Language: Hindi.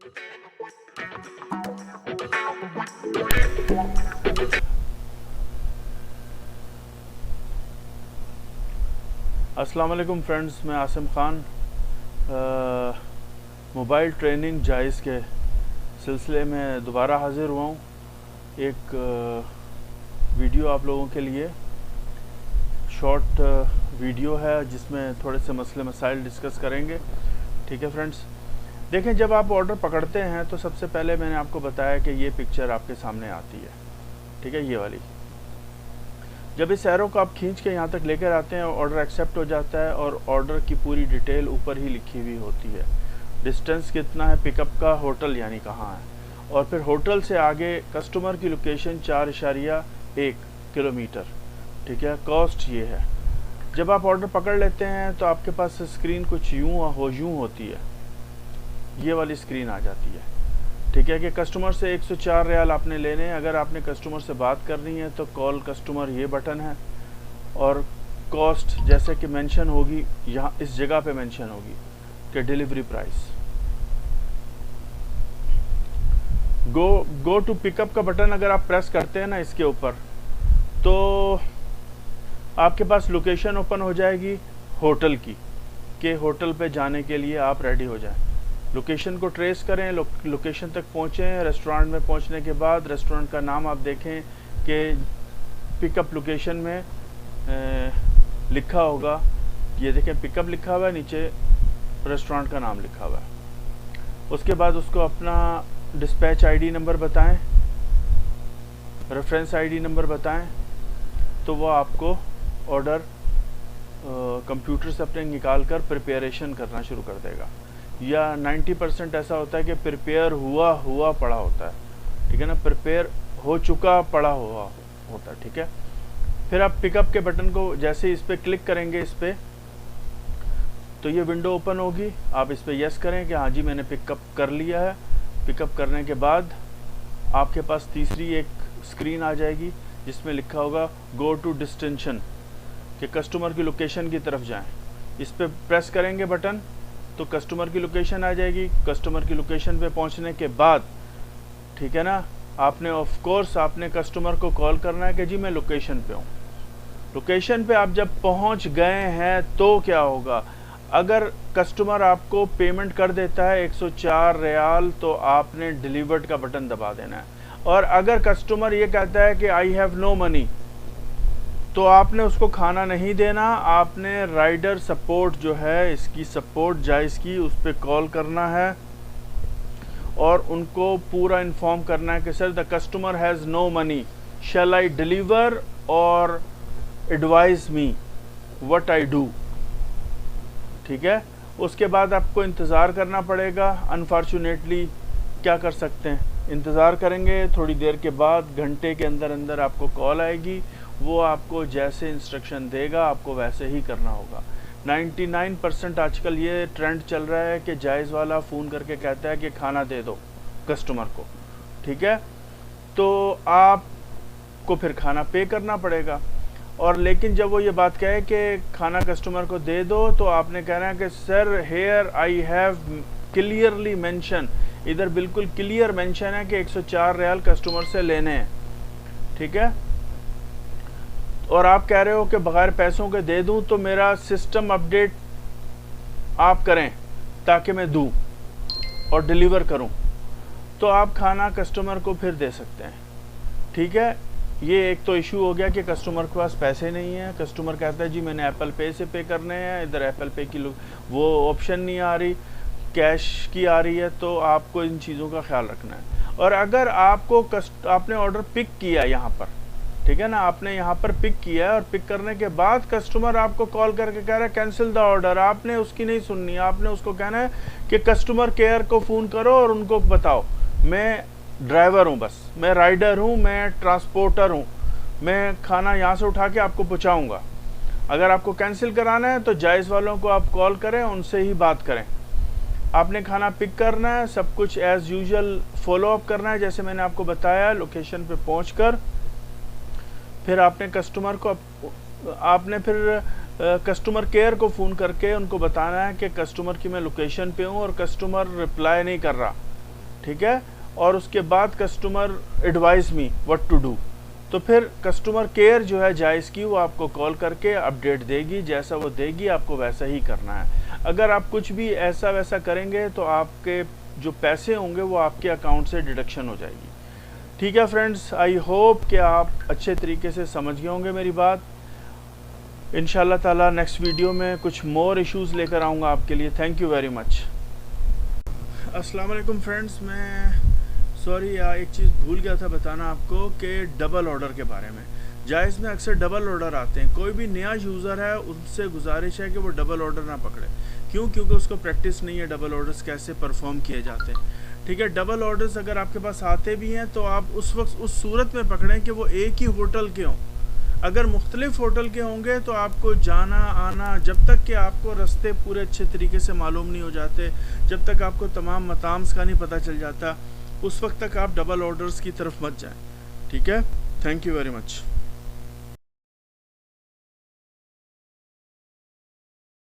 अस्सलाम वालेकुम फ्रेंड्स, मैं आसिम ख़ान मोबाइल ट्रेनिंग जायज़ के सिलसिले में दोबारा हाज़िर हुआ हूँ। एक वीडियो आप लोगों के लिए शॉर्ट वीडियो है जिसमें थोड़े से मसले मसाइल डिस्कस करेंगे। ठीक है फ्रेंड्स, देखें, जब आप ऑर्डर पकड़ते हैं तो सबसे पहले मैंने आपको बताया कि ये पिक्चर आपके सामने आती है। ठीक है, ये वाली। जब इस एरो को आप खींच के यहाँ तक लेकर आते हैं, ऑर्डर एक्सेप्ट हो जाता है और ऑर्डर की पूरी डिटेल ऊपर ही लिखी हुई होती है। डिस्टेंस कितना है पिकअप का, होटल यानी कहाँ है, और फिर होटल से आगे कस्टमर की लोकेशन 4.1 किलोमीटर। ठीक है, कॉस्ट ये है। जब आप ऑर्डर पकड़ लेते हैं तो आपके पास स्क्रीन कुछ यूँ होती है, ये वाली स्क्रीन आ जाती है। ठीक है, कि कस्टमर से 104 रियाल आपने लेने हैं। अगर आपने कस्टमर से बात करनी है तो कॉल कस्टमर ये बटन है, और कॉस्ट जैसे कि मेंशन होगी यहाँ इस जगह पे मेंशन होगी कि delivery price. Go to pickup का बटन अगर आप प्रेस करते हैं ना इसके ऊपर, तो आपके पास लोकेशन ओपन हो जाएगी होटल की, कि होटल पे जाने के लिए आप रेडी हो जाएं। लोकेशन को ट्रेस करें, लोकेशन तक पहुँचें। रेस्टोरेंट में पहुँचने के बाद रेस्टोरेंट का नाम आप देखें कि पिकअप लोकेशन में लिखा होगा, ये देखें पिकअप लिखा हुआ है, नीचे रेस्टोरेंट का नाम लिखा हुआ है। उसके बाद उसको अपना डिस्पैच आईडी नंबर बताएं, रेफरेंस आईडी नंबर बताएं, तो वो आपको ऑर्डर कंप्यूटर से अपने निकाल कर प्रिपरेशन करना शुरू कर देगा। या 90% ऐसा होता है कि प्रिपेयर हुआ पड़ा होता है। ठीक है ना, प्रिपेयर हो चुका पड़ा हुआ होता है। ठीक है, फिर आप पिकअप के बटन को जैसे इस पर क्लिक करेंगे इस पर, तो ये विंडो ओपन होगी। आप इस पर यस करें कि हाँ जी मैंने पिकअप कर लिया है। पिकअप करने के बाद आपके पास तीसरी एक स्क्रीन आ जाएगी जिसमें लिखा होगा गो टू डेस्टिनेशन, कि कस्टमर की लोकेशन की तरफ जाएं। इस पर प्रेस करेंगे बटन तो कस्टमर की लोकेशन आ जाएगी। कस्टमर की लोकेशन पे पहुंचने के बाद, ठीक है ना, आपने ऑफ कोर्स आपने कस्टमर को कॉल करना है कि जी मैं लोकेशन पे हूँ। लोकेशन पे आप जब पहुंच गए हैं तो क्या होगा, अगर कस्टमर आपको पेमेंट कर देता है 104 रियाल, तो आपने डिलीवर्ड का बटन दबा देना है। और अगर कस्टमर ये कहता है कि आई हैव नो मनी, तो आपने उसको खाना नहीं देना। आपने राइडर सपोर्ट जो है, इसकी सपोर्ट जायज़ की, उस पर कॉल करना है और उनको पूरा इन्फॉर्म करना है कि sir the customer has no money, shall I deliver और advise me what I do. ठीक है, उसके बाद आपको इंतज़ार करना पड़ेगा। अनफॉर्चुनेटली क्या कर सकते हैं, इंतज़ार करेंगे। थोड़ी देर के बाद, घंटे के अंदर अंदर आपको कॉल आएगी। वो आपको जैसे इंस्ट्रक्शन देगा आपको वैसे ही करना होगा। 99% आजकल ये ट्रेंड चल रहा है कि जायज़ वाला फ़ोन करके कहता है कि खाना दे दो कस्टमर को। ठीक है, तो आपको फिर खाना पे करना पड़ेगा। और लेकिन जब वो ये बात कहे कि खाना कस्टमर को दे दो, तो आपने कहना है कि sir here I have clearly mention, इधर बिल्कुल क्लियर मेंशन है कि 104 रियाल कस्टमर से लेने हैं। ठीक है, और आप कह रहे हो कि बगैर पैसों के दे दूं, तो मेरा सिस्टम अपडेट आप करें ताकि मैं दूं और डिलीवर करूं, तो आप खाना कस्टमर को फिर दे सकते हैं। ठीक है, ये एक तो इशू हो गया कि कस्टमर के पास पैसे नहीं है। कस्टमर कहता है जी मैंने एप्पल पे से पे करने हैं, इधर एप्पल पे की वो ऑप्शन नहीं आ रही, कैश की आ रही है। तो आपको इन चीज़ों का ख्याल रखना है। और अगर आपने ऑर्डर पिक किया यहाँ पर, ठीक है ना, आपने यहाँ पर पिक किया है और पिक करने के बाद कस्टमर आपको कॉल करके कह रहा है कैंसिल द ऑर्डर, आपने उसकी नहीं सुननी। आपने उसको कहना है कि कस्टमर केयर को फ़ोन करो और उनको बताओ मैं ड्राइवर हूँ, बस मैं राइडर हूँ, मैं ट्रांसपोर्टर हूँ, मैं खाना यहाँ से उठा के आपको पहुँचाऊँगा। अगर आपको कैंसिल कराना है तो जायज़ वालों को आप कॉल करें, उनसे ही बात करें। आपने खाना पिक करना है, सब कुछ एज़ यूजुअल फॉलो अप करना है जैसे मैंने आपको बताया। लोकेशन पे पहुँचकर फिर आपने कस्टमर केयर को फ़ोन करके उनको बताना है कि कस्टमर की मैं लोकेशन पे हूँ और कस्टमर रिप्लाई नहीं कर रहा, ठीक है, और उसके बाद customer advice me what to do, तो फिर कस्टमर केयर जो है जायज़ की, वो आपको कॉल करके अपडेट देगी, जैसा वो देगी आपको वैसा ही करना है। अगर आप कुछ भी ऐसा वैसा करेंगे तो आपके जो पैसे होंगे वो आपके अकाउंट से डिडक्शन हो जाएगी। ठीक है फ्रेंड्स, आई होप कि आप अच्छे तरीके से समझ गए होंगे मेरी बात। इंशाल्लाह ताला नेक्स्ट वीडियो में कुछ मोर इश्यूज़ लेकर आऊँगा आपके लिए। Thank you very much. अस्सलाम वालेकुम फ्रेंड्स, मैं सॉरी एक चीज़ भूल गया था बताना आपको कि डबल ऑर्डर के बारे में। जायज़ में अक्सर डबल ऑर्डर आते हैं, कोई भी नया यूज़र है उनसे गुजारिश है कि वो डबल ऑर्डर ना पकड़े। क्यों? क्योंकि उसको प्रैक्टिस नहीं है डबल ऑर्डर्स कैसे परफॉर्म किए जाते हैं। ठीक है, डबल ऑर्डर्स अगर आपके पास आते भी हैं तो आप उस वक्त उस सूरत में पकड़ें कि वो एक ही होटल के हों। अगर मुख्तलिफ होटल के होंगे तो आपको जाना आना, जब तक कि आपको रास्ते पूरे अच्छे तरीके से मालूम नहीं हो जाते, जब तक आपको तमाम मताम्स का नहीं पता चल जाता, उस वक्त तक आप डबल ऑर्डर्स की तरफ मत जाएं। ठीक है, थैंक यू वेरी मच।